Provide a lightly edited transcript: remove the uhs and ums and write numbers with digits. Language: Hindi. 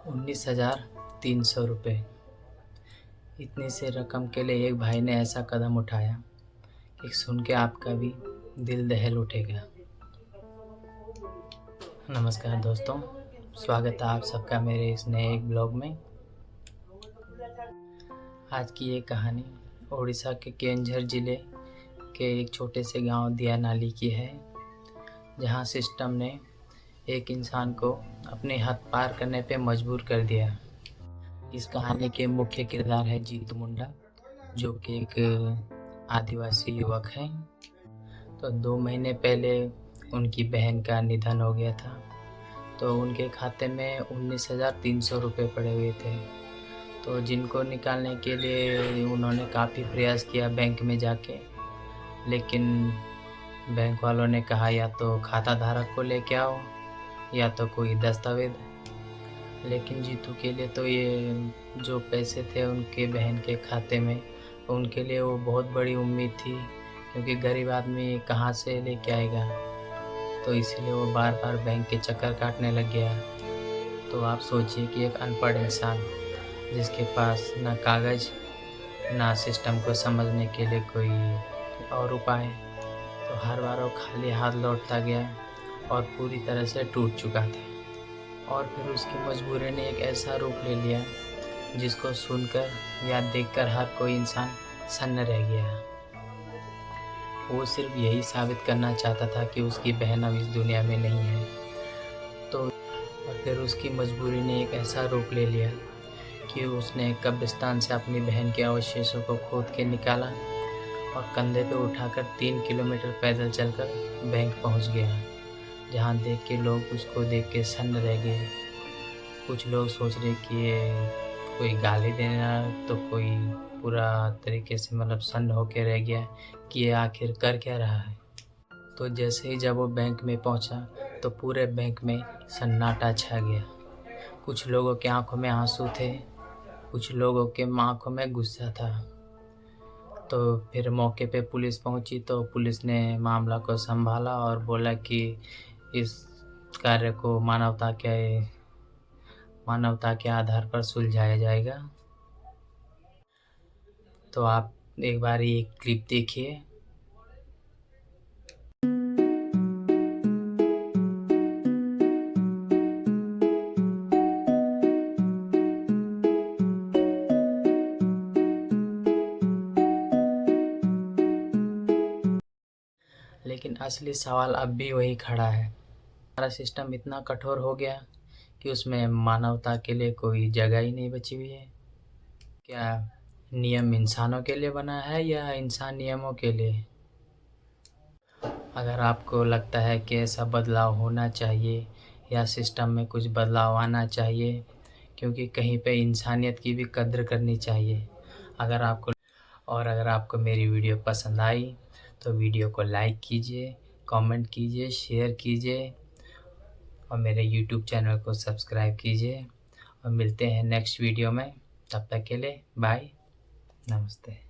19,300 रुपये। इतनी से रकम के लिए एक भाई ने ऐसा कदम उठाया कि सुन के आपका भी दिल दहल उठेगा। नमस्कार दोस्तों, स्वागत है आप सबका मेरे इस नए एक ब्लॉग में। आज की ये कहानी उड़ीसा के केंझर ज़िले के एक छोटे से गांव दियानाली की है, जहां सिस्टम ने एक इंसान को अपने हद पार करने पे मजबूर कर दिया। इस कहानी के मुख्य किरदार है जीतू मुंडा, जो कि एक आदिवासी युवक है। तो 2 महीने पहले उनकी बहन का निधन हो गया था, तो उनके खाते में 19,300 रुपये पड़े हुए थे। तो जिनको निकालने के लिए उन्होंने काफ़ी प्रयास किया बैंक में जाके, लेकिन बैंक वालों ने कहा या तो खाता धारक को लेके आओ या तो कोई दस्तावेज। लेकिन जीतू के लिए तो ये जो पैसे थे उनके बहन के खाते में, उनके लिए वो बहुत बड़ी उम्मीद थी, क्योंकि गरीब आदमी कहाँ से लेके आएगा। तो इसीलिए वो बार बार बैंक के चक्कर काटने लग गया। तो आप सोचिए कि एक अनपढ़ इंसान जिसके पास ना कागज़ ना सिस्टम को समझने के लिए कोई और उपाय, तो हर बार वो खाली हाथ लौटता गया और पूरी तरह से टूट चुका था। और फिर उसकी मजबूरी ने एक ऐसा रूप ले लिया जिसको सुनकर या देखकर हर कोई इंसान सन्न रह गया। वो सिर्फ यही साबित करना चाहता था कि उसकी बहन अब इस दुनिया में नहीं है। तो और फिर उसकी मजबूरी ने एक ऐसा रूप ले लिया कि उसने कब्रिस्तान से अपनी बहन के अवशेषों को खोद के निकाला और कंधे पे उठाकर 3 किलोमीटर पैदल चलकर बैंक पहुंच गया, जहां देख के लोग उसको देख के सन्न रह गए। कुछ लोग सोच रहे कि ये कोई गाली देना, तो कोई पूरा तरीके से मतलब सन्न होके रह गया कि ये आखिर कर क्या रहा है। तो जैसे ही जब वो बैंक में पहुंचा तो पूरे बैंक में सन्नाटा छा गया। कुछ लोगों की आंखों में आंसू थे, कुछ लोगों के आंखों में गुस्सा था। तो फिर मौके पे पुलिस पहुंची, तो पुलिस ने मामला को संभाला और बोला कि इस कार्य को मानवता के आधार पर सुलझाया जाएगा। तो आप एक बार ये क्लिप देखिए। लेकिन असली सवाल अब भी वही खड़ा है। हमारा सिस्टम इतना कठोर हो गया कि उसमें मानवता के लिए कोई जगह ही नहीं बची हुई है। क्या नियम इंसानों के लिए बना है या इंसान नियमों के लिए? अगर आपको लगता है कि ऐसा बदलाव होना चाहिए या सिस्टम में कुछ बदलाव आना चाहिए, क्योंकि कहीं पे इंसानियत की भी कद्र करनी चाहिए। अगर आपको मेरी वीडियो पसंद आई तो वीडियो को लाइक कीजिए, कमेंट कीजिए, शेयर कीजिए और मेरे यूट्यूब चैनल को सब्सक्राइब कीजिए। और मिलते हैं नेक्स्ट वीडियो में। तब तक के लिए बाय, नमस्ते।